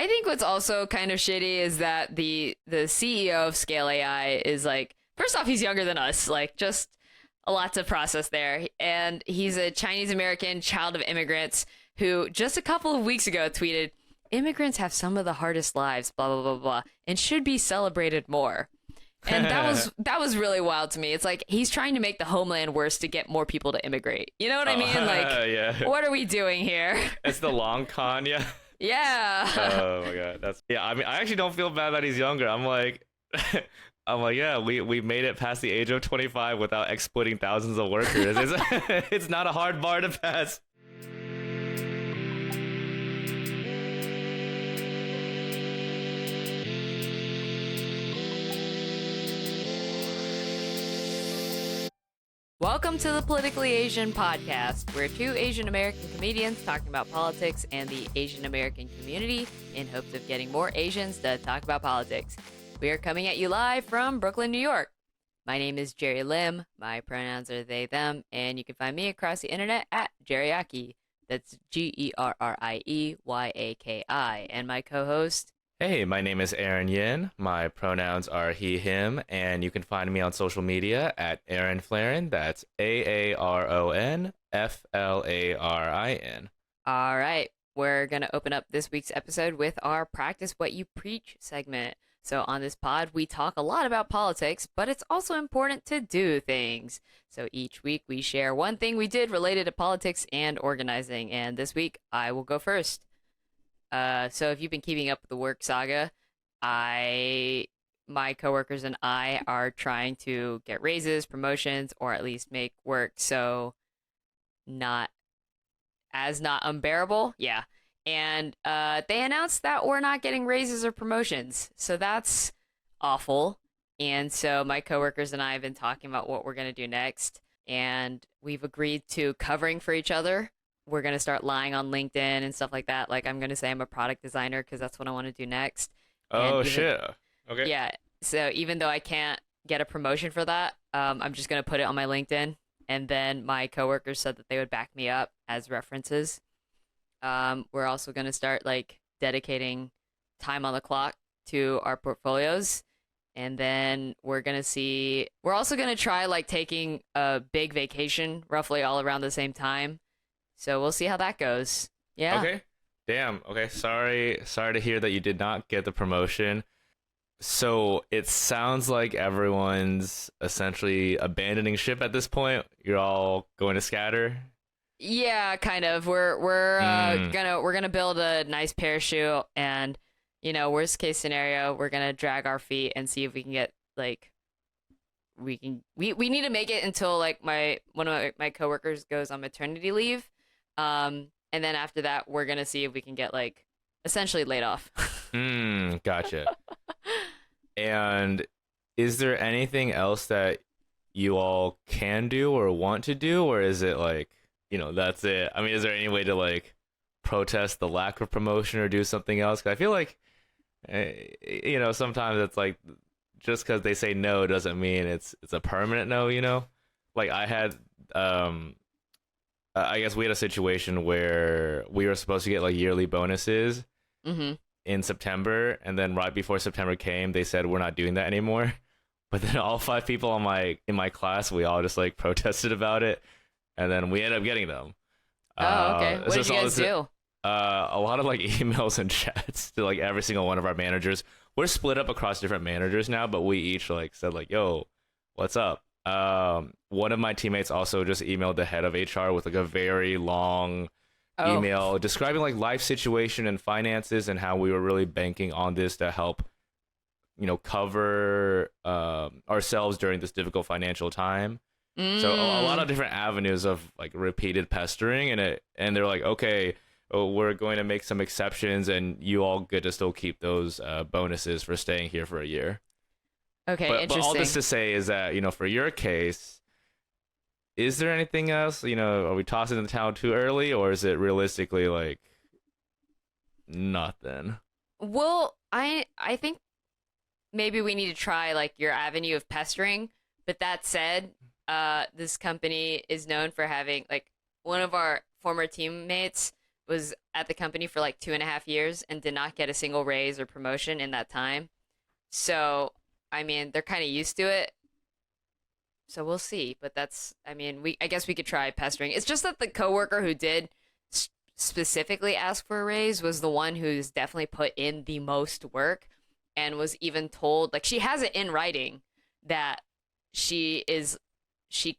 I think what's also kind of shitty is that the CEO of Scale AI is like, first off, he's younger than us, like just a lot to process there, and he's a Chinese American child of immigrants who just a couple of weeks ago tweeted, "Immigrants have some of the hardest lives, blah blah blah blah, and should be celebrated more." And that was really wild to me. It's like he's trying to make the homeland worse to get more people to immigrate. You know what I mean? Like, yeah. what are we doing here? It's the long con, yeah. Yeah. Oh my god, that's yeah. I mean, I actually don't feel bad that he's younger. I'm like, yeah, we made it past the age of 25 without exploiting thousands of workers. It's not a hard bar to pass. Welcome to the Politically Asian podcast. We're two Asian American comedians talking about politics and the Asian American community in hopes of getting more Asians to talk about politics. We are coming at you live from Brooklyn, New York. My name is Gerrie Lim. My pronouns are they, them, and you can find me across the internet at Gerrieyaki. That's Gerrieyaki. And my co-host... Hey, my name is Aaron Yin. My pronouns are he, him, and you can find me on social media at Aaron Flarin. That's AARONFLARIN. All right, we're going to open up this week's episode with our Practice What You Preach segment. So on this pod, we talk a lot about politics, but it's also important to do things. So each week we share one thing we did related to politics and organizing, and this week I will go first. So if you've been keeping up with the work saga, my coworkers and I are trying to get raises, promotions, or at least make work so not unbearable. Yeah. And they announced that we're not getting raises or promotions. So that's awful. And so my coworkers and I have been talking about what we're going to do next. And we've agreed to covering for each other. We're going to start lying on LinkedIn and stuff like that. Like, I'm going to say I'm a product designer because that's what I want to do next. Oh, shit. Okay. Yeah. So even though I can't get a promotion for that, I'm just going to put it on my LinkedIn. And then my coworkers said that they would back me up as references. We're also going to start, like, dedicating time on the clock to our portfolios. And then we're also going to try, like, taking a big vacation roughly all around the same time. So we'll see how that goes. Yeah. Okay. Damn. Okay. Sorry to hear that you did not get the promotion. So it sounds like everyone's essentially abandoning ship at this point. You're all going to scatter. Yeah, kind of. We're gonna build a nice parachute, and worst case scenario, we're gonna drag our feet and see if we can get we need to make it until like one of my coworkers goes on maternity leave. And then after that, we're going to see if we can get, like, essentially laid off. Gotcha. And is there anything else that you all can do or want to do? Or is it, like, that's it? I mean, is there any way to, like, protest the lack of promotion or do something else? 'Cause I feel like, sometimes it's, like, just because they say no doesn't mean it's a permanent no, Like, I had... I guess we had a situation where we were supposed to get like yearly bonuses in September, and then right before September came, they said we're not doing that anymore. But then all 5 people in my class, we all just like protested about it, and then we ended up getting them. Oh, okay. What did you guys do? A lot of like emails and chats to like every single one of our managers. We're split up across different managers now, but we each like said like, "Yo, what's up?" One of my teammates also just emailed the head of HR with like a very long email describing like life situation and finances and how we were really banking on this to help, cover ourselves during this difficult financial time. So a lot of different avenues of like repeated pestering, and they're like, okay, we're going to make some exceptions, and you all get to still keep those bonuses for staying here for a year. Okay, but interesting. All this to say is that, for your case, is there anything else? Are we tossing the towel too early, or is it realistically like nothing? Well, I think maybe we need to try like your avenue of pestering. But that said, this company is known for having like one of our former teammates was at the company for like 2.5 years and did not get a single raise or promotion in that time. So, I mean, they're kind of used to it. So we'll see. But that's, I mean, I guess we could try pestering. It's just that the coworker who did specifically ask for a raise was the one who's definitely put in the most work and was even told, like, she has it in writing that she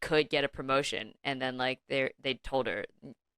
could get a promotion, and then like they told her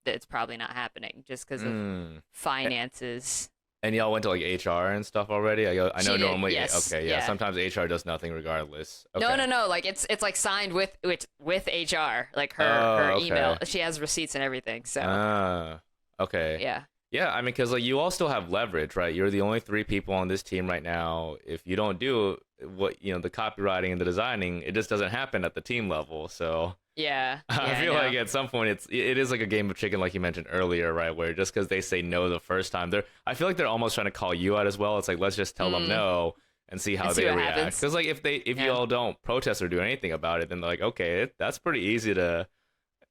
that it's probably not happening just because of finances. And y'all went to like HR and stuff already? I know normally. Yes. Okay, yeah. Sometimes HR does nothing regardless. Okay. No. Like it's like signed with HR, like her okay. email. She has receipts and everything. So. Okay. Yeah. Yeah, I mean, because like you all still have leverage, right? You're the only 3 people on this team right now. If you don't do what the copywriting and the designing, it just doesn't happen at the team level. So yeah, I feel like at some point it is like a game of chicken, like you mentioned earlier, right? Where just because they say no the first time, I feel like they're almost trying to call you out as well. It's like, let's just tell them no and see how they react. Because like if you all don't protest or do anything about it, then they're like, okay, that's pretty easy to.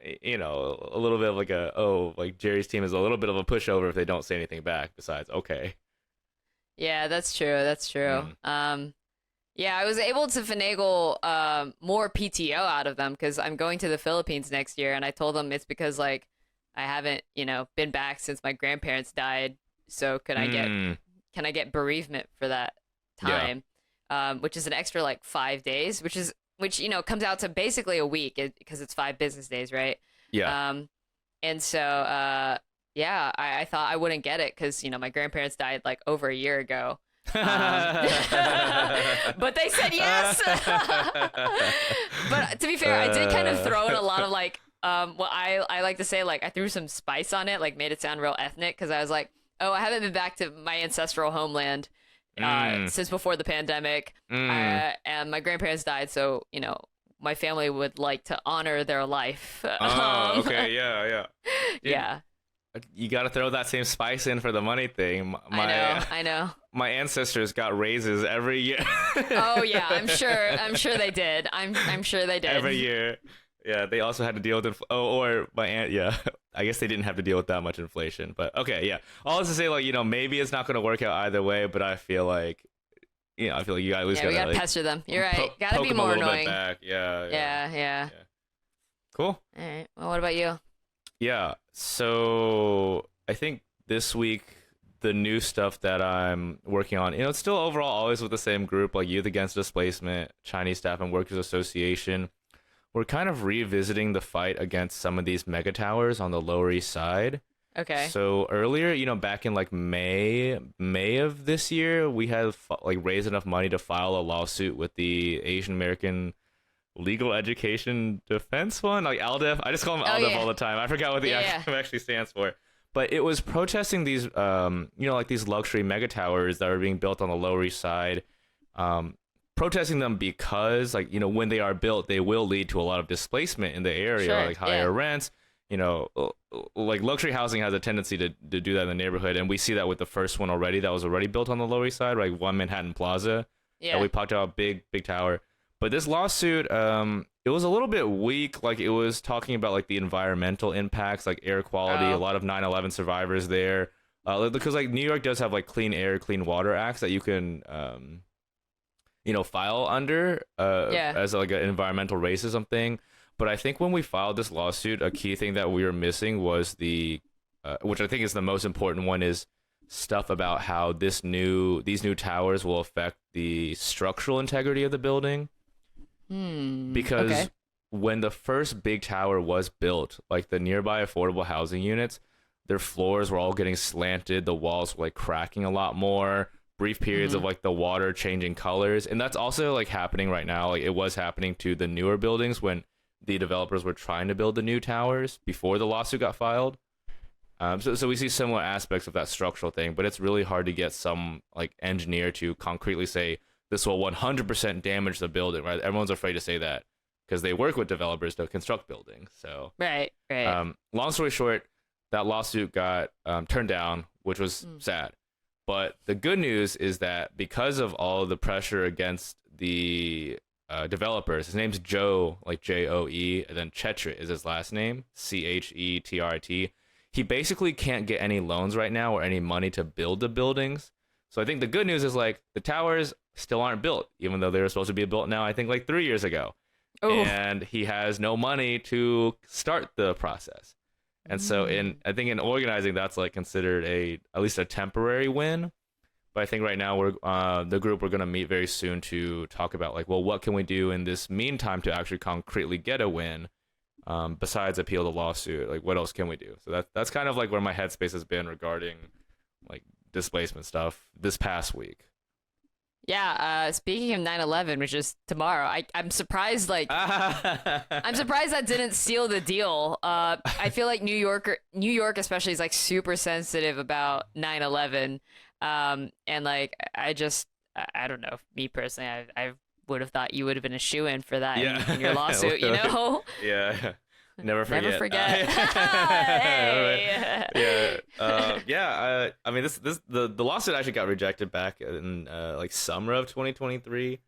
A little bit of like Gerrie's team is a little bit of a pushover if they don't say anything back besides okay. Yeah, that's true. Yeah, I was able to finagle more PTO out of them because I'm going to the Philippines next year, and I told them it's because like I haven't been back since my grandparents died. So can I get bereavement for that time? Yeah. Which is an extra like 5 days, which comes out to basically a week because it's 5 business days, right? Yeah. And so, I thought I wouldn't get it because, my grandparents died like over a year ago. But they said yes. But to be fair, I did kind of throw in a lot of like, what I like to say, like I threw some spice on it, like made it sound real ethnic because I was like, oh, I haven't been back to my ancestral homeland since before the pandemic, and my grandparents died, so my family would like to honor their life. Okay, yeah. Dude, yeah. You got to throw that same spice in for the money thing. I know. My ancestors got raises every year. Oh yeah, I'm sure they did. I'm sure they did. Every year. Yeah, they also had to deal with or my aunt. Yeah, I guess they didn't have to deal with that much inflation. But okay, yeah. All this to say, like maybe it's not going to work out either way. But I feel like, you got at least we gotta like, pester them. You're right. Gotta be more annoying. Yeah. Cool. All right. Well, what about you? Yeah. So I think this week the new stuff that I'm working on, it's still overall always with the same group, like Youth Against Displacement, Chinese Staff and Workers Association. We're kind of revisiting the fight against some of these mega towers on the Lower East Side. Okay. So earlier, back in like May of this year, we had like raised enough money to file a lawsuit with the Asian American Legal Education Defense Fund, like ALDEF. I just call them ALDEF all the time. I forgot what the acronym actually stands for. But it was protesting these, like these luxury mega towers that are being built on the Lower East Side. Protesting them because, like, when they are built, they will lead to a lot of displacement in the area, like higher rents. Like luxury housing has a tendency to do that in the neighborhood, and we see that with the first one already that was already built on the Lower East Side, like One Manhattan Plaza. Yeah, we talked about big tower. But this lawsuit, it was a little bit weak. Like it was talking about like the environmental impacts, like air quality. A lot of 9/11 survivors there, because like New York does have like Clean Air, Clean Water Acts that you can file under as like an environmental racism thing. But I think when we filed this lawsuit, a key thing that we were missing was which I think is the most important one, is stuff about how these new towers will affect the structural integrity of the building. Because when the first big tower was built, like the nearby affordable housing units, their floors were all getting slanted, the walls were like cracking a lot more, brief periods of like the water changing colors. And that's also like happening right now. Like it was happening to the newer buildings when the developers were trying to build the new towers before the lawsuit got filed. So we see similar aspects of that structural thing, but it's really hard to get some like engineer to concretely say this will 100% damage the building, right? Everyone's afraid to say that because they work with developers to construct buildings. So right. Long story short, that lawsuit got turned down, which was sad. But the good news is that because of all the pressure against the developers, his name's Joe, like Joe, and then Chetrit is his last name, Chetrt. he basically can't get any loans right now or any money to build the buildings. So I think the good news is like the towers still aren't built, even though they were supposed to be built now, I think like 3 years ago. Oh. And he has no money to start the process. And so I think in organizing, that's like considered at least a temporary win. But I think right now the group we're going to meet very soon to talk about like, well, what can we do in this meantime to actually concretely get a win? Besides appeal the lawsuit, like what else can we do? So that's kind of like where my headspace has been regarding like displacement stuff this past week. Yeah, speaking of 9/11, which is tomorrow, I'm surprised. Like, I'm surprised that didn't seal the deal. I feel like New York especially is like super sensitive about 9/11, and like I don't know. Me personally, I would have thought you would have been a shoo-in for that in your lawsuit. You know? Yeah. Never forget. Never forget. Hey. I mean, the lawsuit actually got rejected back in like summer of 2023.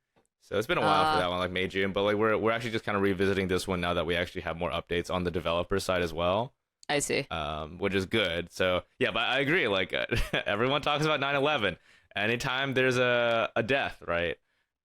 So it's been a while for that one, like May, June. But like we're actually just kind of revisiting this one now that we actually have more updates on the developer side as well. I see. Which is good. So yeah, but I agree. Like everyone talks about 9/11. Anytime there's a death, right?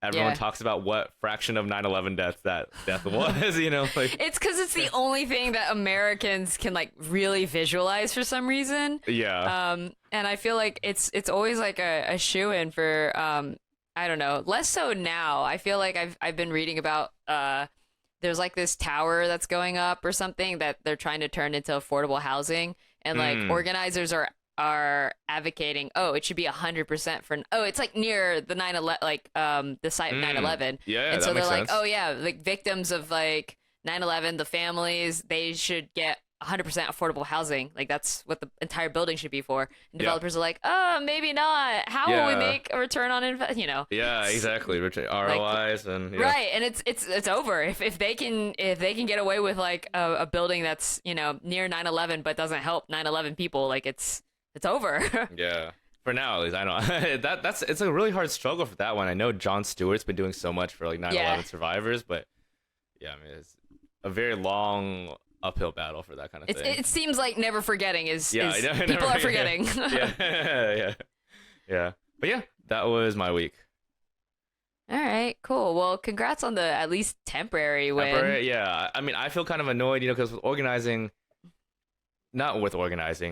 Everyone talks about what fraction of 9/11 death was, you know? Like it's because it's the only thing that Americans can like really visualize for some reason. Yeah. And I feel like it's always like a shoo-in for I don't know, less so now. I feel like I've been reading about there's like this tower that's going up or something that they're trying to turn into affordable housing, and like organizers are advocating, it should be 100% for, it's like near the 9/11, like the site of 9/11. Yeah, and so that they're makes like, sense. like victims of like 9/11, the families, they should get 100% affordable housing. Like that's what the entire building should be for. And developers are like, maybe not. How will we make a return on investment? You know? Yeah, exactly. ROIs and right, and it's over if they can get away with like a building that's near 9/11 but doesn't help 9/11 people. Like it's over. Yeah. For now, at least, I know it's a really hard struggle for that one. I know Jon Stewart's been doing so much for like 9/11 survivors, but yeah, I mean it's a very long uphill battle for that kind of thing. It seems like never forgetting is I know, people are forgetting. Yeah. But yeah, that was my week. All right, cool. Well, congrats on the at least temporary win. Yeah. I mean, I feel kind of annoyed, because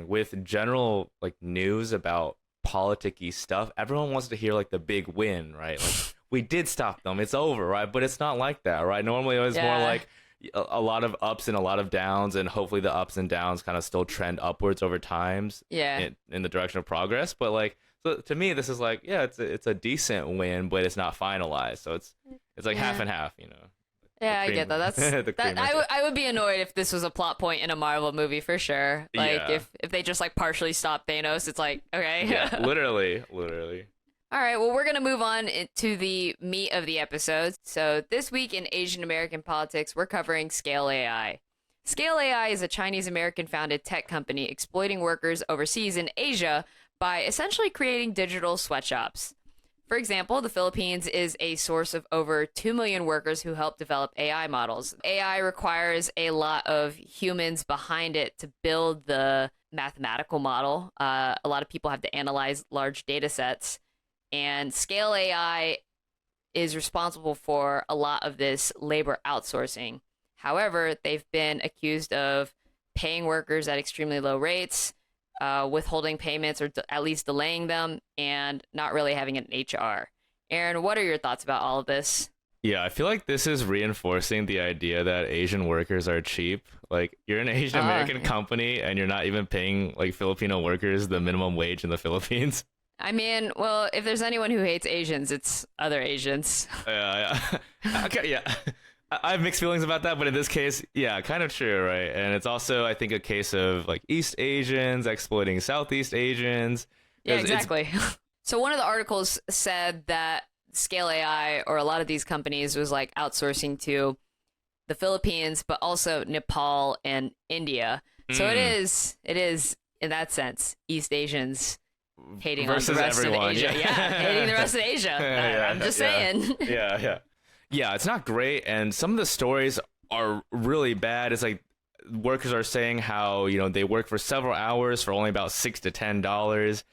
with general like news about politicky stuff, everyone wants to hear like the big win, right? Like we did stop them, it's over, right? But it's not like that, right? Normally it was more like a lot of ups and a lot of downs, and hopefully the ups and downs kind of still trend upwards over times in the direction of progress. But like, so to me this is like, it's a decent win, but it's not finalized, so it's like half and half, Yeah, I get that. I would be annoyed if this was a plot point in a Marvel movie for sure. Like if they just like partially stop Thanos, it's like, okay. Yeah, literally. All right, well, we're going to move on to the meat of the episode. So this week in Asian American politics, we're covering Scale AI. Scale AI is a Chinese American founded tech company exploiting workers overseas in Asia by essentially creating digital sweatshops. For example, the Philippines is a source of over 2 million workers who help develop AI models. AI requires a lot of humans behind it to build the mathematical model. A lot of people have to analyze large data sets. And Scale AI is responsible for a lot of this labor outsourcing. However, they've been accused of paying workers at extremely low rates, withholding payments or at least delaying them, and not really having an HR. Aaron, what are your thoughts about all of this? Yeah, I feel like this is reinforcing the idea that Asian workers are cheap. Like, you're an Asian American company and you're not even paying like Filipino workers the minimum wage in the Philippines. I mean, well, if there's anyone who hates Asians, it's other Asians. Yeah. Okay, yeah. I have mixed feelings about that, but in this case, yeah, kind of true, right? And it's also, I think, a case of like East Asians exploiting Southeast Asians. Yeah, exactly. So one of the articles said that Scale AI, or a lot of these companies, was like outsourcing to the Philippines, but also Nepal and India. So it is in that sense, East Asians hating versus on the rest everyone. of Asia. Yeah, hating the rest of Asia. I'm just saying. Yeah, it's not great, and some of the stories are really bad. It's like workers are saying how, they work for several hours for only about $6 to $10.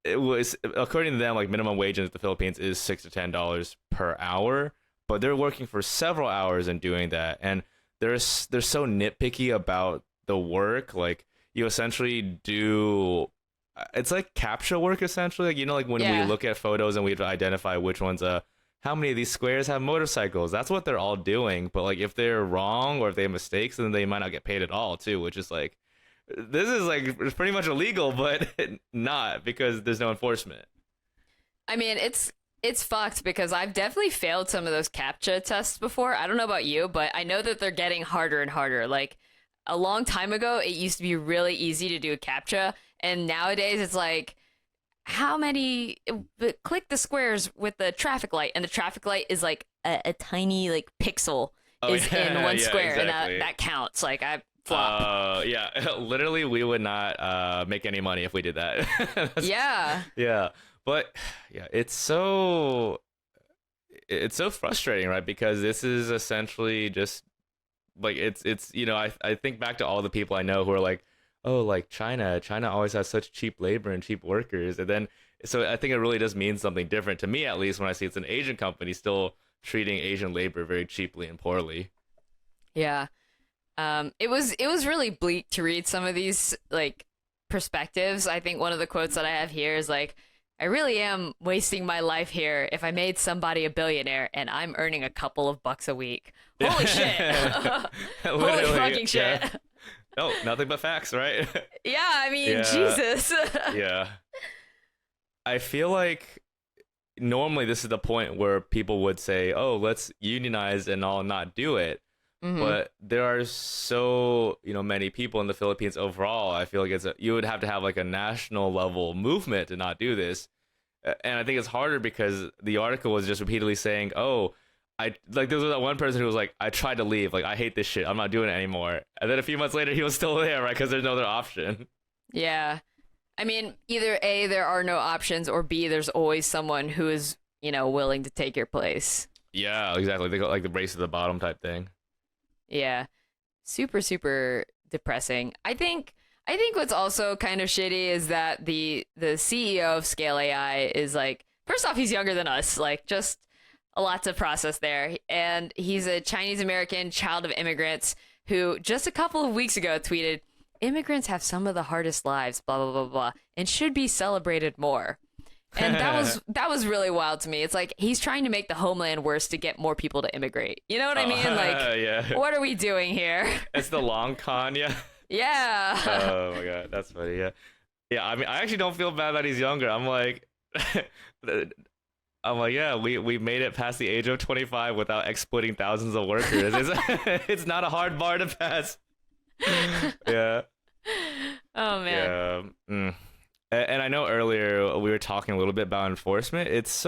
It was, according to them, like minimum wage in the Philippines is $6 to $10 per hour, but they're working for several hours and doing that, and they're so nitpicky about the work. Like, you essentially do, it's like CAPTCHA work essentially. Like, like when we look at photos and we have to identify which ones how many of these squares have motorcycles. That's what they're all doing. But like, if they're wrong or if they have mistakes, then they might not get paid at all too, which is like, this is like, it's pretty much illegal, but not, because there's no enforcement. I mean, it's fucked, because I've definitely failed some of those CAPTCHA tests before. I don't know about you, but I know that they're getting harder and harder. Like, a long time ago, it used to be really easy to do a CAPTCHA, and nowadays it's like, how many, click the squares with the traffic light, and the traffic light is like a tiny like pixel in one square, exactly. And that counts. Like, I flop. Yeah, literally, we would not make any money if we did that. Yeah. Yeah, but yeah, it's so frustrating, right? Because this is essentially just like, it's I think back to all the people I know who are like, oh, like China always has such cheap labor and cheap workers, and then so I think it really does mean something different to me, at least when I see it's an Asian company still treating Asian labor very cheaply and poorly. Yeah. It was really bleak to read some of these like perspectives. I think one of the quotes that I have here is like, I really am wasting my life here if I made somebody a billionaire and I'm earning a couple of bucks a week. Holy shit. Holy fucking shit. Yeah. No, nothing but facts, right? Yeah, I mean, Jesus. Yeah. I feel like normally this is the point where people would say, oh, let's unionize and all not do it. Mm-hmm. But there are so, many people in the Philippines overall. I feel like you would have to have like a national level movement to not do this. And I think it's harder because the article was just repeatedly saying, oh, there was that one person who was like, I tried to leave. Like, I hate this shit. I'm not doing it anymore. And then a few months later, he was still there, right? Because there's no other option. Yeah. I mean, either A, there are no options, or B, there's always someone who is, willing to take your place. Yeah, exactly. They got like the race to the bottom type thing. Yeah. Super, super depressing. I think what's also kind of shitty is that the CEO of Scale AI is like, first off, he's younger than us. Like, just a lot to process there. And he's a Chinese American child of immigrants who just a couple of weeks ago tweeted, immigrants have some of the hardest lives, blah, blah, blah, blah, and should be celebrated more. And that was really wild to me. It's like, he's trying to make the homeland worse to get more people to immigrate. You know what I mean? Like, yeah. What are we doing here? It's the long con, yeah. Yeah. Oh my god, that's funny. Yeah. Yeah, I mean, I actually don't feel bad that he's younger. I'm like, yeah, we made it past the age of 25 without exploiting thousands of workers. It's not a hard bar to pass. Yeah. Oh man. Yeah. And I know earlier we were talking a little bit about enforcement. It's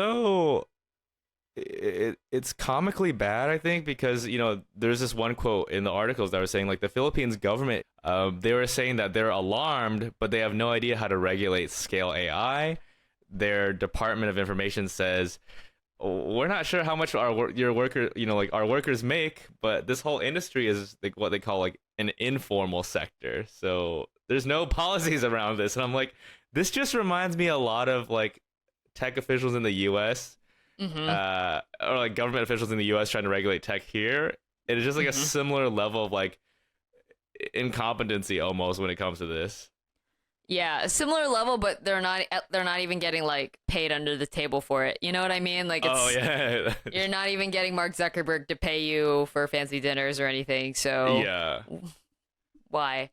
comically bad, I think, because there's this one quote in the articles that were saying like the Philippines government, they were saying that they're alarmed, but they have no idea how to regulate Scale AI. Their Department of Information says, we're not sure how much our workers make, but this whole industry is like what they call like an informal sector. So there's no policies around this. And I'm like, this just reminds me a lot of like tech officials in the US, or like government officials in the US trying to regulate tech here. It is just like a similar level of like incompetency almost when it comes to this. Yeah, a similar level, but they're not even getting like paid under the table for it. You know what I mean? Like, it's, you're not even getting Mark Zuckerberg to pay you for fancy dinners or anything. So yeah, why?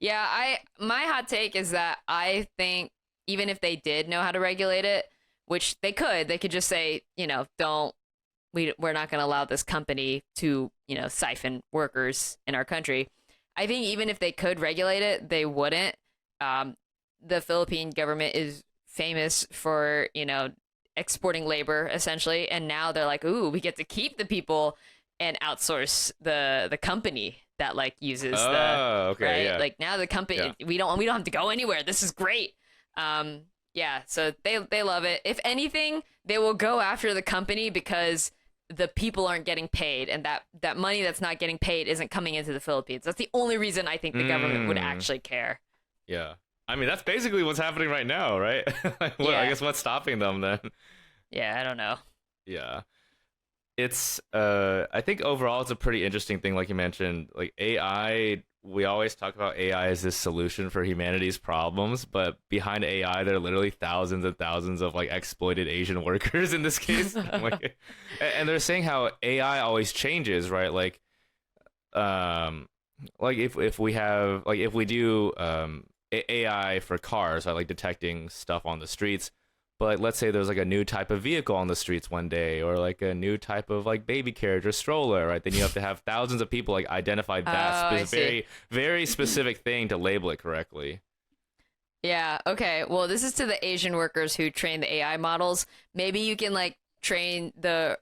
Yeah, my hot take is that I think even if they did know how to regulate it, which they could just say, we're not going to allow this company to, siphon workers in our country. I think even if they could regulate it, they wouldn't. The Philippine government is famous for, exporting labor essentially. And now they're like, ooh, we get to keep the people and outsource the company that like uses okay, right? Yeah. Like now the company, we don't have to go anywhere. This is great. Yeah. So they love it. If anything, they will go after the company because the people aren't getting paid, and that money that's not getting paid isn't coming into the Philippines. That's the only reason I think the government would actually care. Yeah. I mean, that's basically what's happening right now, right? Like, Yeah. I guess what's stopping them then? Yeah, I don't know. Yeah. It's I think overall it's a pretty interesting thing, like you mentioned. Like AI, we always talk about AI as this solution for humanity's problems, but behind AI there are literally thousands and thousands of like exploited Asian workers in this case. Like, and they're saying how AI always changes, right? Like if we have like if we do AI for cars, right, like detecting stuff on the streets. But let's say there's like a new type of vehicle on the streets one day, or like a new type of like baby carriage or stroller, right? Then you have to have thousands of people like identify that very, very specific thing to label it correctly. Yeah, okay. Well, this is to the Asian workers who train the AI models. Maybe you can like train the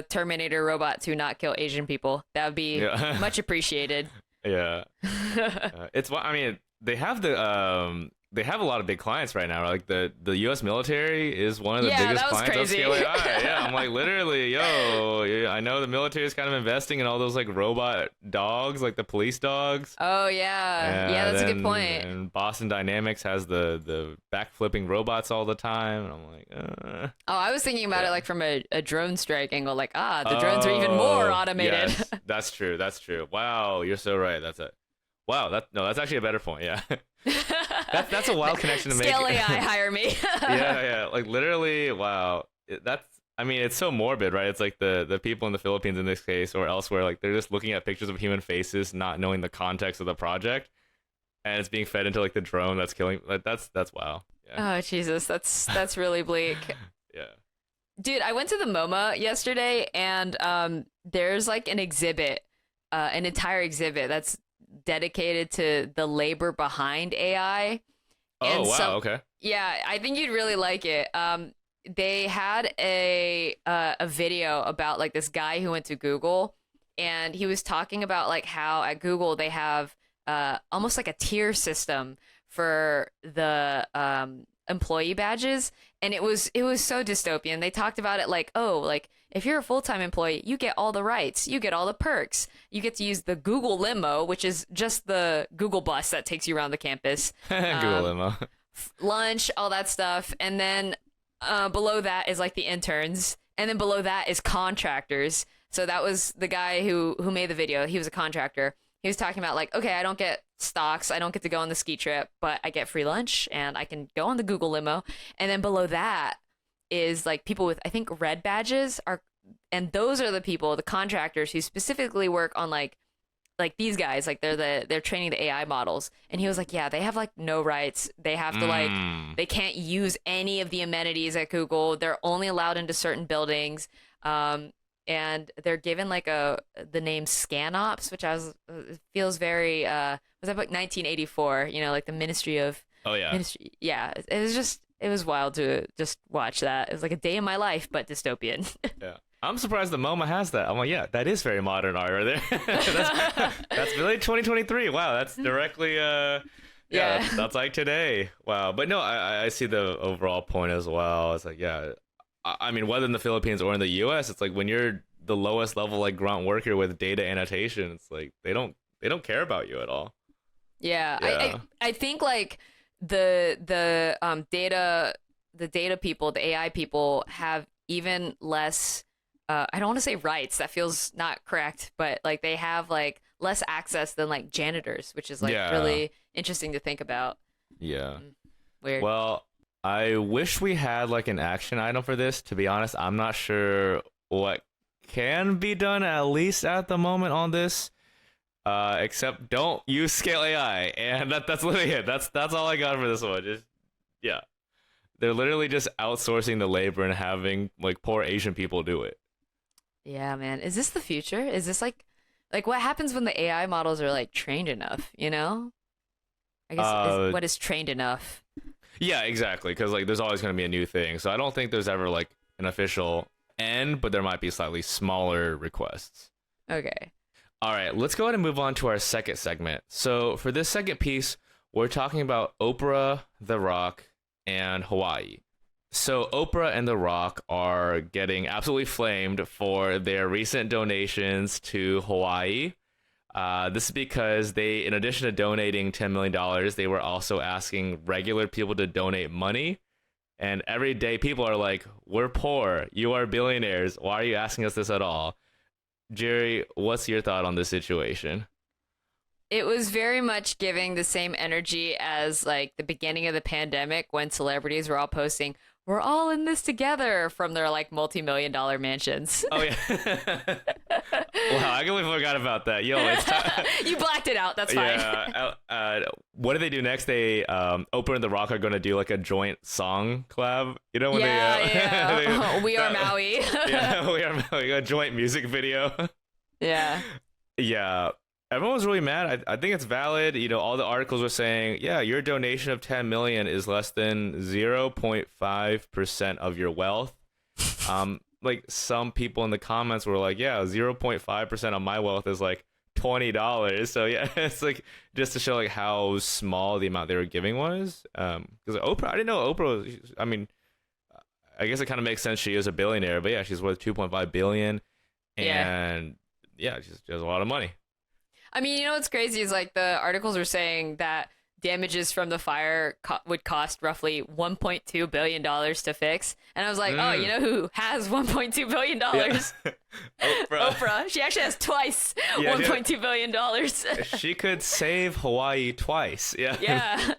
Terminator robot to not kill Asian people. That would be much appreciated. Yeah. It's what I mean, they have a lot of big clients right now. Like the U.S. military is one of the biggest clients crazy. of Scale AI. Yeah, I'm like literally, yo, I know the military is kind of investing in all those like robot dogs, like the police dogs. Oh yeah, yeah, that's a good point. And Boston Dynamics has the backflipping robots all the time. And I'm like, Oh, I was thinking about it like from a drone strike angle. Like, the drones are even more automated. Yes, that's true. That's true. Wow, you're so right. That's it. Wow, that's actually a better point. Yeah. That's a wild connection to make. Scale AI, hire me. Yeah. Like literally, wow. I mean, it's so morbid, right? It's like the people in the Philippines in this case or elsewhere, like they're just looking at pictures of human faces, not knowing the context of the project, and it's being fed into like the drone that's killing. Like that's wow. Yeah. Oh Jesus, that's really bleak. Yeah. Dude, I went to the MoMA yesterday, and there's like an exhibit, an entire exhibit that's dedicated to the labor behind AI. Oh, wow. Okay. Yeah, I think you'd really like it. They had a video about like this guy who went to Google, and he was talking about like how at Google they have almost like a tier system for the employee badges, and it was so dystopian. They talked about it like, oh, like if you're a full-time employee, you get all the rights, you get all the perks, you get to use the Google limo, which is just the Google bus that takes you around the campus. Google limo. Lunch, all that stuff, and then below that is like the interns, and then below that is contractors. So that was the guy who made the video. He was a contractor. He was talking about like, okay, I don't get stocks, I don't get to go on the ski trip, but I get free lunch and I can go on the Google limo. And then below that is like people with, I think, red badges and those are the people, the contractors who specifically work on like these guys, like they're training the AI models. And he was like, yeah, they have like no rights. They have to like, they can't use any of the amenities at Google. They're only allowed into certain buildings. And they're given like the name ScanOps, which feels very was that like 1984? You know, like the Ministry of. Oh yeah. Yeah, it was wild to just watch that. It was like a day in my life, but dystopian. Yeah. I'm surprised the MoMA has that. I'm like, yeah, that is very modern art right there. That's really 2023. Wow, that's directly Yeah. that's like today. Wow. But no, I see the overall point as well. It's like, yeah, I mean, whether in the Philippines or in the US, it's like when you're the lowest level like grunt worker with data annotation, it's like they don't care about you at all. Yeah. Yeah. I think like the data people, the AI people have even less I don't want to say rights, that feels not correct, but like they have like less access than like janitors, which is like really interesting to think about. Yeah. Weird. Well, I wish we had like an action item for this. To be honest, I'm not sure what can be done at least at the moment on this. Except don't use Scale AI, and that's literally it. That's all I got for this one. Just yeah, they're literally just outsourcing the labor and having like poor Asian people do it. Yeah, man. Is this the future? Is this like what happens when the AI models are like trained enough, you know? I guess what is trained enough? Yeah, exactly. Because like there's always going to be a new thing. So I don't think there's ever like an official end, but there might be slightly smaller requests. Okay. All right, let's go ahead and move on to our second segment. So for this second piece, we're talking about Oprah, The Rock, and Hawaii. So Oprah and The Rock are getting absolutely flamed for their recent donations to Hawaii. This is because they, in addition to donating $10 million, they were also asking regular people to donate money. And every day people are like, we're poor. You are billionaires. Why are you asking us this at all? Gerrie, what's your thought on this situation? It was very much giving the same energy as like the beginning of the pandemic when celebrities were all posting, we're all in this together from their like multi-million-dollar mansions. Oh, yeah. Wow, I completely forgot about that. Yo, it's time. You blacked it out. That's fine. Yeah. What do they do next? Oprah and The Rock are going to do like a joint song collab. You know when yeah. We are Maui. Yeah, we are Maui. A joint music video. Yeah. Yeah. Everyone was really mad. I think it's valid. You know, all the articles were saying, yeah, your donation of 10 million is less than 0.5% of your wealth. Like some people in the comments were like, yeah, 0.5% of my wealth is like $20. So yeah, it's like just to show like how small the amount they were giving was. Because Oprah, I didn't know Oprah was, I mean, I guess it kind of makes sense she is a billionaire, but yeah, she's worth 2.5 billion. And yeah, she has a lot of money. I mean, you know what's crazy is like the articles were saying that damages from the fire would cost roughly $1.2 billion to fix. And I was like, oh, you know who has $1.2 billion? Yeah. Oprah. She actually has twice $1.2 billion. She could save Hawaii twice. Yeah. Yeah.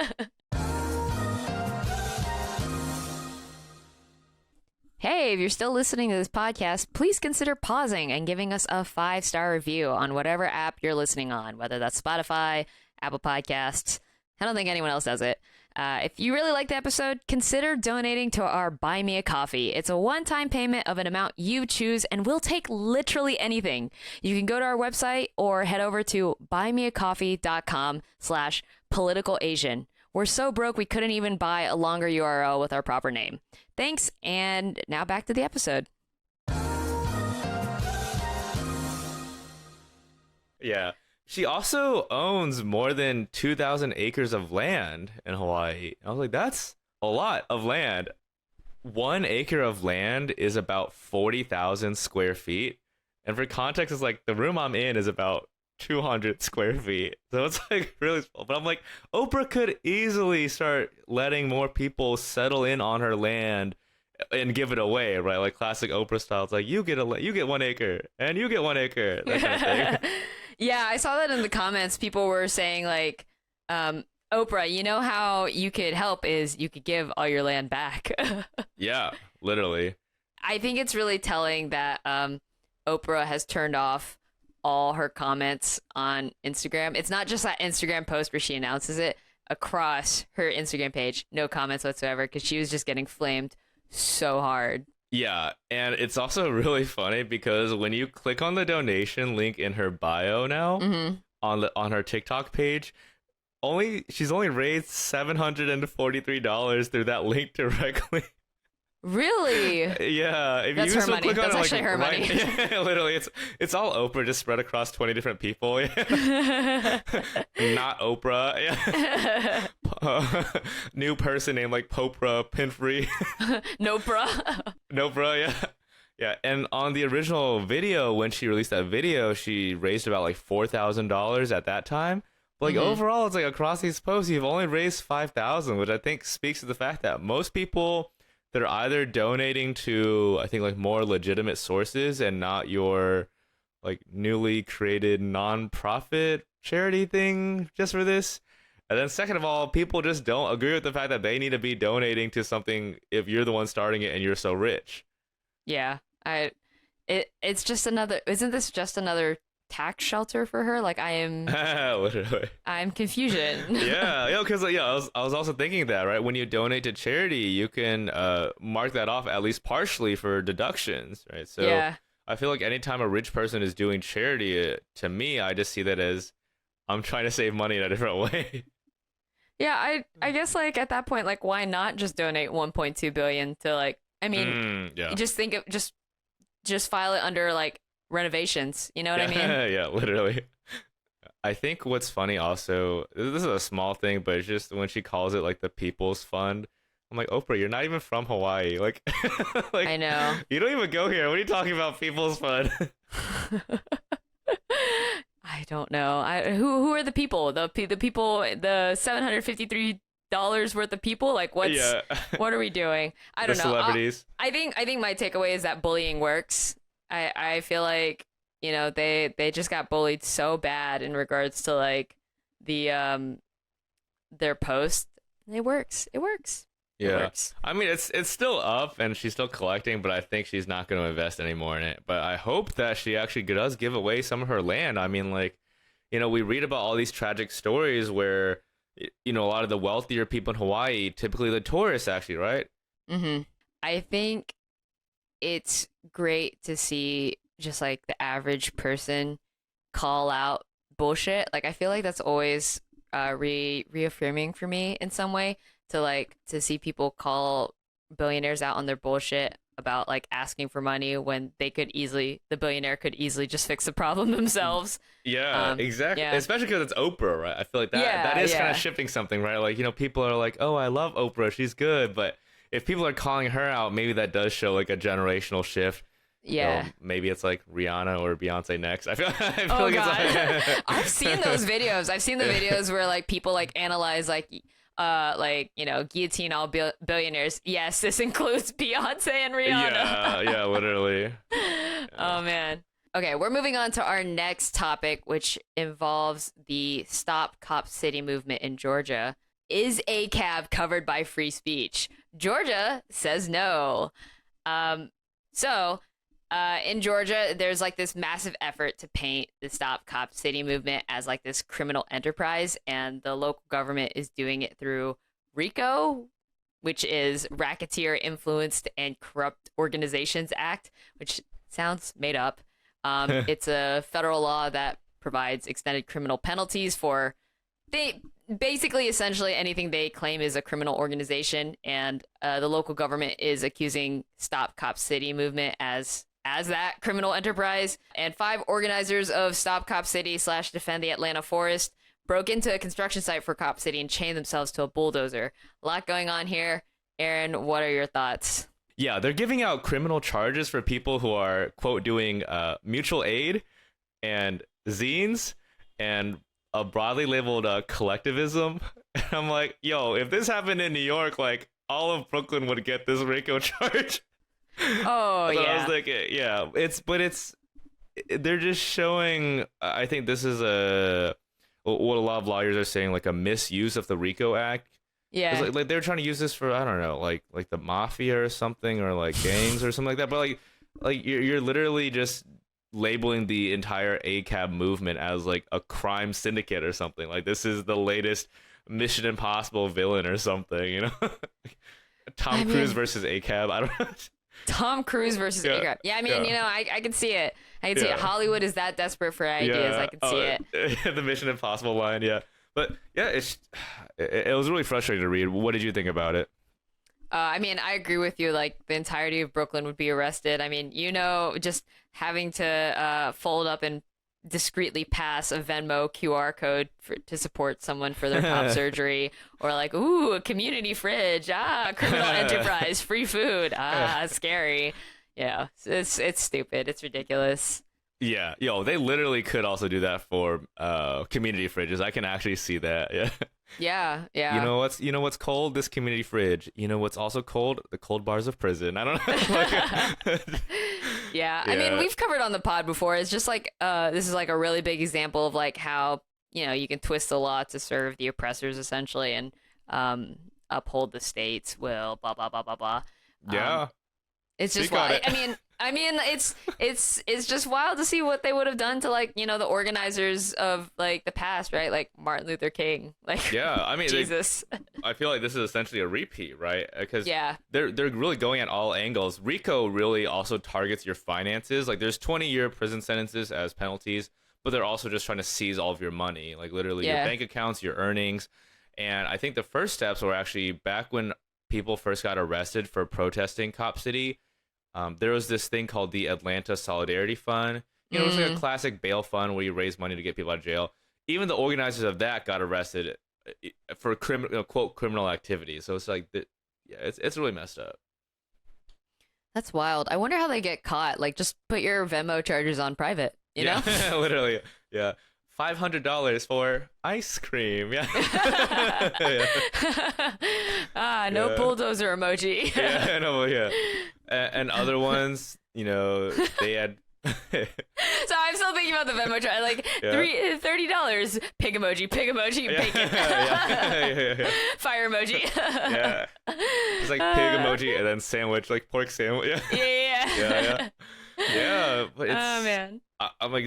Hey, if you're still listening to this podcast, please consider pausing and giving us a 5-star review on whatever app you're listening on, whether that's Spotify, Apple Podcasts. I don't think anyone else does it. If you really like the episode, consider donating to our Buy Me a Coffee. It's a one-time payment of an amount you choose, and we'll take literally anything. You can go to our website or head over to buymeacoffee.com/politicalasian. We're so broke we couldn't even buy a longer URL with our proper name. Thanks, and now back to the episode. Yeah. She also owns more than 2,000 acres of land in Hawaii. I was like, that's a lot of land. 1 acre of land is about 40,000 square feet. And for context, it's like the room I'm in is about 200 square feet. So it's like really small. But I'm like, Oprah could easily start letting more people settle in on her land and give it away, right? Like classic Oprah style. It's like you get 1 acre and you get 1 acre. That kind of thing. Yeah, I saw that in the comments. People were saying like, Oprah, you know how you could help is you could give all your land back. Yeah, literally. I think it's really telling that Oprah has turned off all her comments on Instagram. It's not just that Instagram post where she announces it. Across her Instagram page, no comments whatsoever, because she was just getting flamed so hard. Yeah, and it's also really funny because when you click on the donation link in her bio now on her TikTok page, she's only raised $743 through that link directly. Really? Yeah. If That's you her money. That's actually her money. Yeah, literally, it's all Oprah just spread across 20 different people. Not Oprah. Yeah. New person named like Popra Pinfree. Nopra. Nopra, yeah. Yeah, and on the original video, when she released that video, she raised about like $4,000 at that time. But like overall, it's like across these posts, you've only raised $5,000, which I think speaks to the fact that most people, they're either donating to, I think, like more legitimate sources and not your like newly created nonprofit charity thing just for this. And then second of all, people just don't agree with the fact that they need to be donating to something if you're the one starting it and you're so rich. Yeah, it's just another. Isn't this just another tax shelter for her? Like literally. I'm confusion. Yeah, because I was also thinking that, right, when you donate to charity, you can mark that off at least partially for deductions, right? So yeah. I feel like anytime a rich person is doing charity, to me, I just see that as I'm trying to save money in a different way. Yeah, I guess like at that point, like why not just donate 1.2 billion to like, I mean, you just think of just file it under like renovations, you know what I mean? Yeah, literally. I think what's funny also, this is a small thing, but it's just when she calls it like the People's Fund, I'm like, Oprah, you're not even from Hawaii. Like, I like know. you don't even go here. What are you talking about? People's fun. I don't know. Who are the people? The people, the $753 worth of people? Like, Yeah, what are we doing? I the don't know. celebrities. I think my takeaway is that bullying works. I feel like, they just got bullied so bad in regards to like their post. It works. It works. It Yeah. works. I mean, it's still up and she's still collecting, but I think she's not going to invest anymore in it. But I hope that she actually does give away some of her land. I mean, like, we read about all these tragic stories where, a lot of the wealthier people in Hawaii, typically the tourists, actually, right? Mm-hmm. I think it's great to see just like the average person call out bullshit. Like I feel like that's always reaffirming for me in some way to see people call billionaires out on their bullshit about like asking for money when the billionaire could easily just fix the problem themselves. Yeah, exactly. Yeah. Especially because it's Oprah, right? I feel like that Yeah, that is kind yeah. of shifting something, right? Like, people are like, "Oh, I love Oprah. She's good." But if people are calling her out, maybe that does show like a generational shift. Yeah. Maybe it's like Rihanna or Beyonce next. I feel Oh like God. it's like I've seen those videos. I've seen the videos where like people like analyze guillotine all billionaires. Yes, this includes Beyonce and Rihanna. yeah, literally. Oh man. Okay, we're moving on to our next topic, which involves the Stop Cop City movement in Georgia. Is ACAB covered by free speech? Georgia says no. So in Georgia, there's like this massive effort to paint the Stop Cop City movement as like this criminal enterprise, and the local government is doing it through RICO, which is Racketeer Influenced and Corrupt Organizations Act, which sounds made up. It's a federal law that provides extended criminal penalties for essentially anything they claim is a criminal organization, and the local government is accusing Stop Cop City movement as that criminal enterprise. And 5 organizers of Stop Cop City / Defend the Atlanta Forest broke into a construction site for Cop City and chained themselves to a bulldozer. A lot going on here. Aaron, what are your thoughts? Yeah, they're giving out criminal charges for people who are, quote, doing mutual aid and zines and a broadly labeled collectivism. And I'm like, yo, if this happened in New York, like all of Brooklyn would get this RICO charge. Oh, So yeah. I was like, yeah, they're just showing, I think this is what a lot of lawyers are saying, like a misuse of the RICO Act. Yeah. Like they're trying to use this for, I don't know, like the mafia or something, or like gangs or something like that. But like you're literally just labeling the entire ACAB movement as like a crime syndicate or something. Like this is the latest Mission Impossible villain or something, Tom Cruise versus ACAB. I don't know. Tom Cruise versus ACAB. Yeah, I mean, I can see it. I can see it. Hollywood is that desperate for ideas. I can see it. The Mission Impossible line, yeah. But yeah, it was really frustrating to read. What did you think about it? I mean, I agree with you. Like, the entirety of Brooklyn would be arrested. I mean, just having to fold up and discreetly pass a Venmo QR code to support someone for their top surgery, or like, ooh, a community fridge, criminal enterprise, free food, scary. Yeah, it's stupid. It's ridiculous. Yeah, they literally could also do that for community fridges. I can actually see that. Yeah. Yeah. You know what's cold? This community fridge. You know what's also cold? The cold bars of prison. I don't know. Yeah. I mean, we've covered on the pod before. It's just like this is like a really big example of like how you can twist the law to serve the oppressors essentially, and uphold the state's will. Blah blah blah blah blah. Yeah. It's just Speak on wild. it. I mean, it's just wild to see what they would have done to like the organizers of like the past, right? Like Martin Luther King. Like I mean, Jesus. I feel like this is essentially a repeat, right? Because they're really going at all angles. RICO really also targets your finances. Like there's 20-year prison sentences as penalties, but they're also just trying to seize all of your money, like literally your bank accounts, your earnings. And I think the first steps were actually back when people first got arrested for protesting Cop City. There was this thing called the Atlanta Solidarity Fund. It was like a classic bail fund where you raise money to get people out of jail. Even the organizers of that got arrested for quote criminal activity. So it's like yeah, it's really messed up. That's wild. I wonder how they get caught. Like, just put your Venmo charges on private, you know? Yeah, literally. Yeah. $500 for ice cream. Yeah. Ah, no Yeah. bulldozer emoji. Yeah, no, yeah. And other ones, they had. So I'm still thinking about the Venmo charge. Like, Yeah. $30. Pig emoji, Yeah. bacon. Yeah. Fire emoji. Yeah. It's like pig emoji and then sandwich, like pork sandwich. Yeah. Yeah. Yeah. Yeah. But it's, Oh, man. I'm like,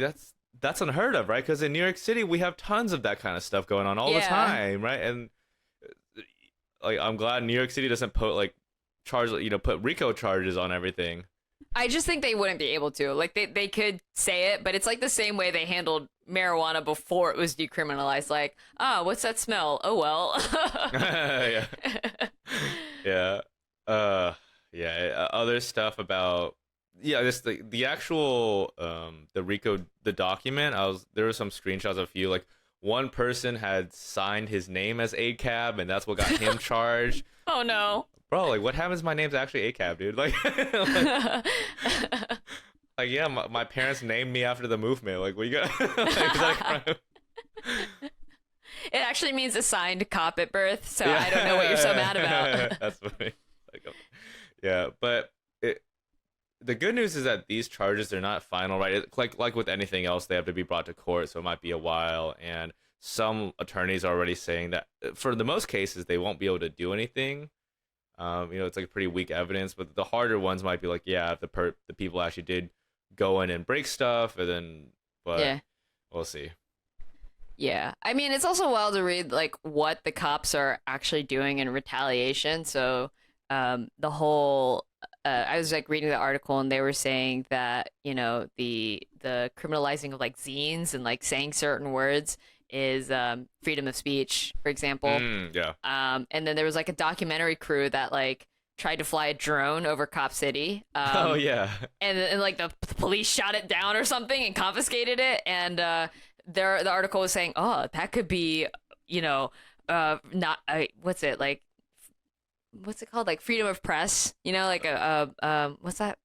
that's unheard of, right? Because in New York City, we have tons of that kind of stuff going on all the Yeah. time, right? And like, I'm glad New York City doesn't put put RICO charges on everything. I just think they wouldn't be able to. Like, they could say it, but it's like the same way they handled marijuana before it was decriminalized. Like, oh, what's that smell? Oh, well. Yeah. Yeah. Yeah. Other stuff about this the actual the RICO the document. There were some screenshots of a few, like one person had signed his name as ACAB, and that's what got him charged. Oh, no. Bro, like, what happens if my name's actually ACAB, dude? Like, like, yeah, my parents named me after the movement. Like, what you got? Like, is that a crime? It actually means assigned cop at birth, so I don't know what you're so mad about. That's funny. Like, yeah, but the good news is that these charges are not final, right? Like with anything else, they have to be brought to court, so it might be a while. And some attorneys are already saying that for the most cases, they won't be able to do anything. It's like pretty weak evidence, but the harder ones might be like, yeah, if the people actually did go in and break stuff, but Yeah. we'll see. Yeah. I mean, it's also wild to read, like, what the cops are actually doing in retaliation. So, the whole, I was, like, reading the article, and they were saying that, the criminalizing of, like, zines and, like, saying certain words is freedom of speech, for example. Yeah. And then there was, like, a documentary crew that, like, tried to fly a drone over Cop City. Oh, yeah. And like, the police shot it down or something and confiscated it. And the article was saying, oh, that could be, not, what's it, like, what's it called? Like, freedom of press, like what's that?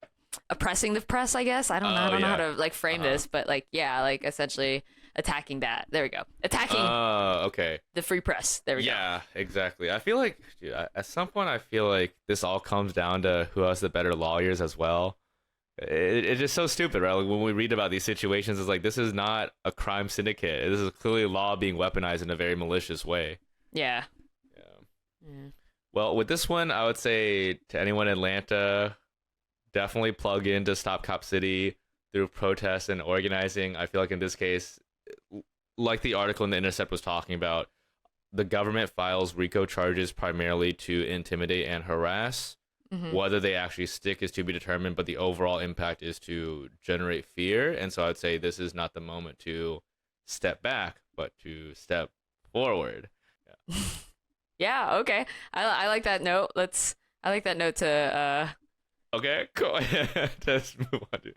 Oppressing the press, I guess. I don't know how to, like, frame this, but, like, yeah, like, essentially attacking that. There we go. Attacking okay. the free press. There we go. Yeah, exactly. I feel like, dude, at some point, I feel like this all comes down to who has the better lawyers as well. It's just so stupid, right? Like, when we read about these situations, it's like, this is not a crime syndicate. This is clearly law being weaponized in a very malicious way. Yeah. Yeah. Well, with this one, I would say to anyone in Atlanta, definitely plug in to Stop Cop City through protests and organizing. I feel like in this case, like the article in The Intercept was talking about, the government files RICO charges primarily to intimidate and harass. Mm-hmm. Whether they actually stick is to be determined, but the overall impact is to generate fear. And so I'd say this is not the moment to step back, but to step forward. Yeah. Yeah, okay. I like that note. I like that note to Okay, cool. Let's move on to.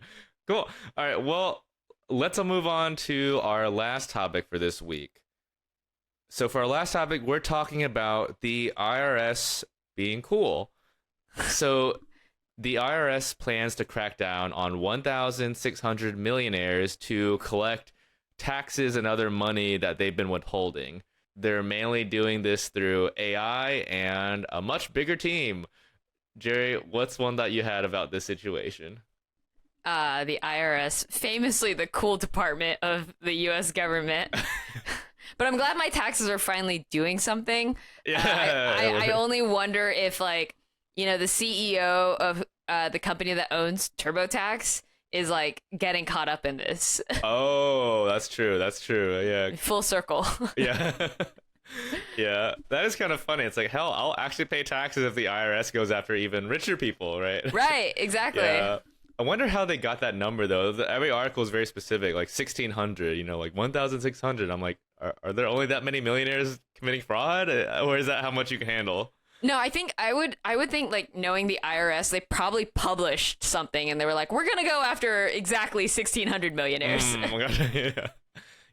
Cool. All right. Well, let's move on to our last topic for this week. So for our last topic, we're talking about the IRS being cool. So the IRS plans to crack down on 1,600 millionaires to collect taxes and other money that they've been withholding. They're mainly doing this through AI and a much bigger team. Gerrie, what's one that you had about this situation? the IRS, famously the cool department of the U.S. government. But I'm glad my taxes are finally doing something. Yeah. I only wonder if, like, the CEO of the company that owns TurboTax is, like, getting caught up in this. Oh, that's true. That's true. Yeah. Full circle. Yeah. Yeah. That is kind of funny. It's like, hell, I'll actually pay taxes if the IRS goes after even richer people, right? Right. Exactly. Yeah. I wonder how they got that number, though. Every article is very specific, like 1,600, like 1,600. I'm like, are there only that many millionaires committing fraud? Or is that how much you can handle? No, I think I would think, like, knowing the IRS, they probably published something and they were like, we're going to go after exactly 1,600 millionaires. Oh my gosh. Yeah.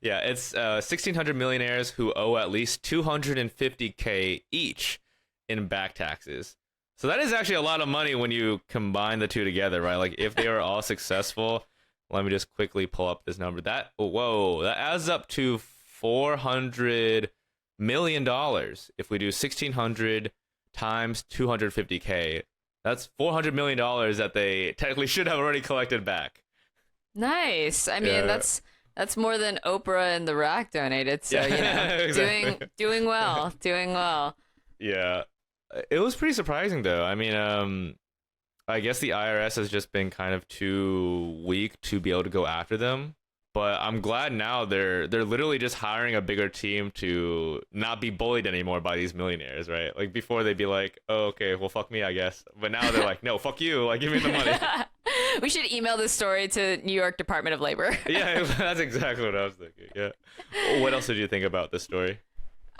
Yeah, it's 1,600 millionaires who owe at least $250K each in back taxes. So that is actually a lot of money when you combine the two together, right? Like if they are all successful, let me just quickly pull up this number. That adds up to $400 million. If we do 1,600 times 250K, that's $400 million that they technically should have already collected back. Nice. I mean, Yeah. that's more than Oprah and The Rock donated. So, Exactly. doing well, doing well. Yeah. It was pretty surprising though. I mean, I guess the IRS has just been kind of too weak to be able to go after them. But I'm glad now they're literally just hiring a bigger team to not be bullied anymore by these millionaires, right? Like before they'd be like, "Oh, okay, well fuck me, I guess." But now they're like, "No, fuck you. Like give me the money." We should email this story to New York Department of Labor. Yeah, that's exactly what I was thinking. Yeah. What else did you think about this story?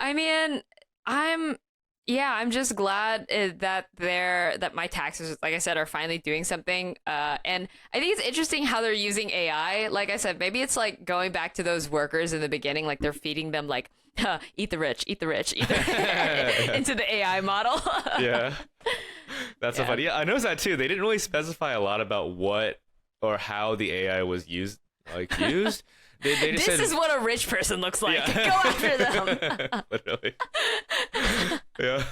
I mean, I'm just glad that my taxes, like I said, are finally doing something. And I think it's interesting how they're using AI. Like I said, maybe it's like going back to those workers in the beginning, like they're feeding them like, eat the rich, eat the rich, eat the into the AI model. Yeah. That's so funny. Yeah, I noticed that too. They didn't really specify a lot about what or how the AI was used. They just This said, is what a rich person looks like. Yeah. Go after them. Literally. Yeah.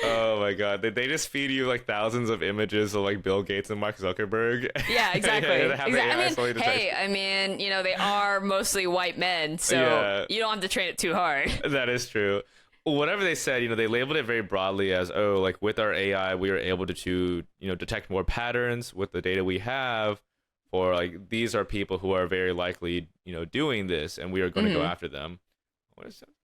Oh my god. They just feed you like thousands of images of like Bill Gates and Mark Zuckerberg. Yeah, exactly. Yeah, they have the AI I mean, slowly detect. hey, I mean, they are mostly white men, so Yeah. you don't have to train it too hard. That is true. Whatever they said, they labeled it very broadly as, oh, like with our AI, we are able to detect more patterns with the data we have, or like these are people who are very likely, doing this, and we are going to go after them.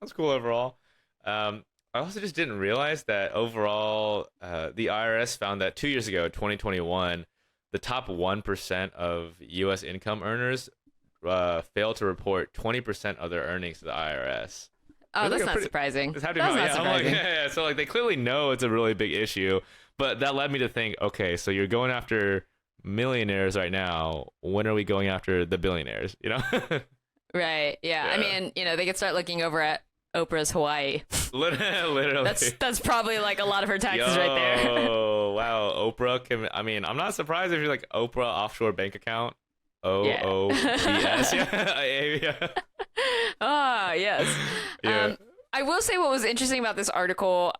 That's cool overall. I also just didn't realize that overall, the IRS found that 2 years ago, 2021, the top 1% of U.S. income earners failed to report 20% of their earnings to the IRS. Oh, that's not surprising. It's That's happening. not surprising. Yeah. So like they clearly know it's a really big issue, but that led me to think, okay, so you're going after millionaires right now. When are we going after the billionaires? Right. Yeah. I mean, they could start looking over at Oprah's Hawaii. Literally. That's probably like a lot of her taxes right there. Oh, wow. Oprah I'm not surprised if you're like Oprah offshore bank account. OOBS. Yeah. Ah, yes. Yeah. I will say what was interesting about this article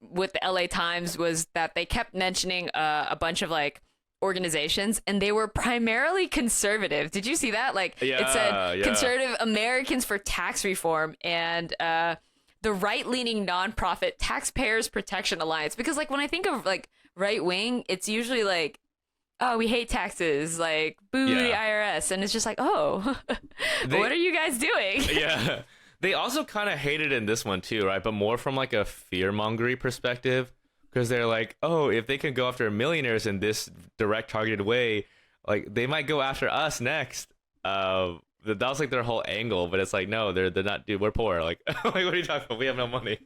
with the LA Times was that they kept mentioning a bunch of like organizations, and they were primarily conservative. Did you see that? Like it said Conservative Americans for Tax Reform and the right-leaning nonprofit Taxpayers Protection Alliance. Because like when I think of like right wing, it's usually like, oh, we hate taxes, like boo the IRS, and it's just like, oh, what are you guys doing? Yeah. They also kind of hate it in this one too, right? But more from like a fear-mongery perspective, because they're like, oh, if they can go after millionaires in this direct targeted way, like they might go after us next. That was like their whole angle, but it's like, no, they're not, dude, we're poor. Like, what are you talking about? We have no money.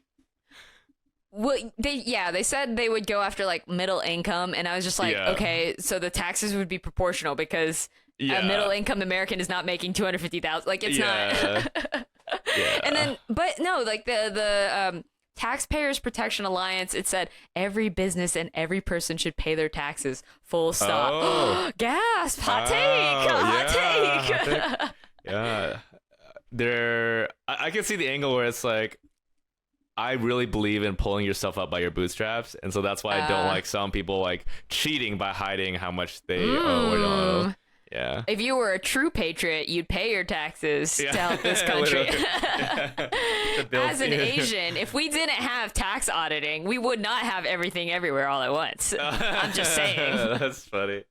Well, they said they would go after like middle income, and I was just like, okay, so the taxes would be proportional because a middle income American is not making 250,000. Like it's not. And then, but no, like the Taxpayers Protection Alliance, it said every business and every person should pay their taxes. Full stop. Oh. Gasp! Hot take! Yeah. I can see the angle where it's like, I really believe in pulling yourself up by your bootstraps, and so that's why I don't like some people like cheating by hiding how much they owe or don't owe. Yeah. If you were a true patriot, you'd pay your taxes to help this country. As an Asian, if we didn't have tax auditing, we would not have everything everywhere all at once. I'm just saying. That's funny.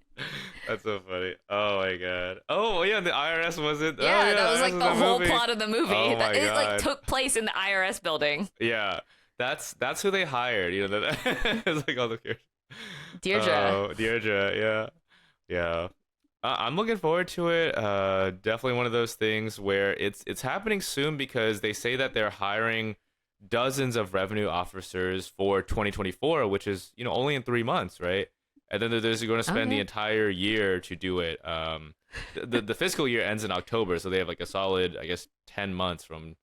That's so funny. Oh my god. Oh yeah, the IRS wasn't. Yeah, that was like the whole plot of the movie. Oh my it god. like took place in the IRS building. Yeah, that's who they hired. It's like all the characters. Deirdre. Oh, Deirdre. Yeah. I'm looking forward to it. Definitely one of those things where it's happening soon because they say that they're hiring dozens of revenue officers for 2024, which is only in 3 months, right? And then they're going to spend the entire year to do it. The fiscal year ends in October, so they have like a solid, I guess, 10 months from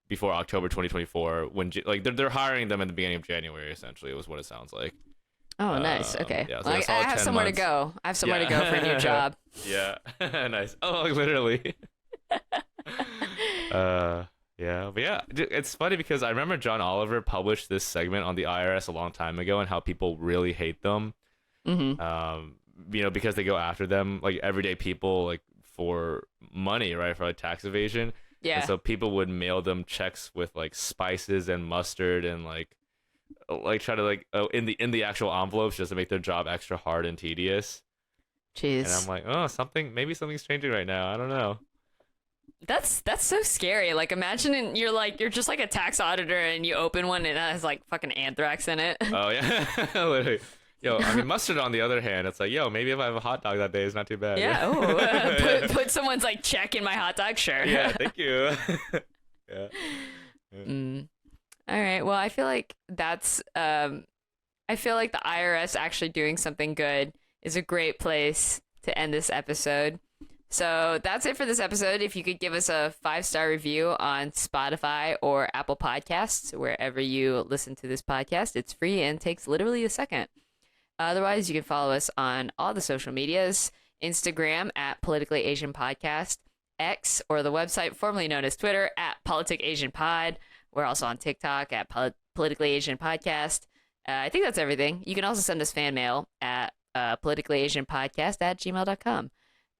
before October 2024 when like they're hiring them in the beginning of January. Essentially, was what it sounds like. Oh, nice. Okay. Yeah, so Well, it's I all have 10 somewhere to months. go. I have somewhere to go for a new job. Yeah, nice. Oh, like, literally. Yeah, but yeah, it's funny because I remember John Oliver published this segment on the IRS a long time ago and how people really hate them. Because they go after them, like everyday people, like for money, right? For like tax evasion. Yeah. And so people would mail them checks with like spices and mustard and like try to like in the actual envelopes just to make their job extra hard and tedious. Jeez. And I'm like, maybe something's changing right now. I don't know. That's so scary. Like, imagine you're just like a tax auditor and you open one and it has like fucking anthrax in it. Oh yeah, literally. Yo, I mean, mustard on the other hand, it's like, yo, maybe if I have a hot dog that day, it's not too bad. Yeah. Oh, put someone's like check in my hot dog. Sure. Yeah. Thank you. Yeah. All right. Well, I feel like I feel like the IRS actually doing something good is a great place to end this episode. So that's it for this episode. If you could give us a 5-star review on Spotify or Apple Podcasts, wherever you listen to this podcast, it's free and takes literally a second. Otherwise, you can follow us on all the social medias, Instagram at Politically Asian Podcast, X, or the website formerly known as Twitter at Politic Asian Pod. We're also on TikTok at Politically Asian Podcast. I think that's everything. You can also send us fan mail at politicallyasianpodcast@gmail.com.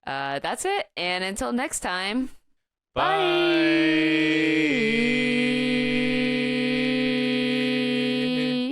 That's it. And until next time, Bye.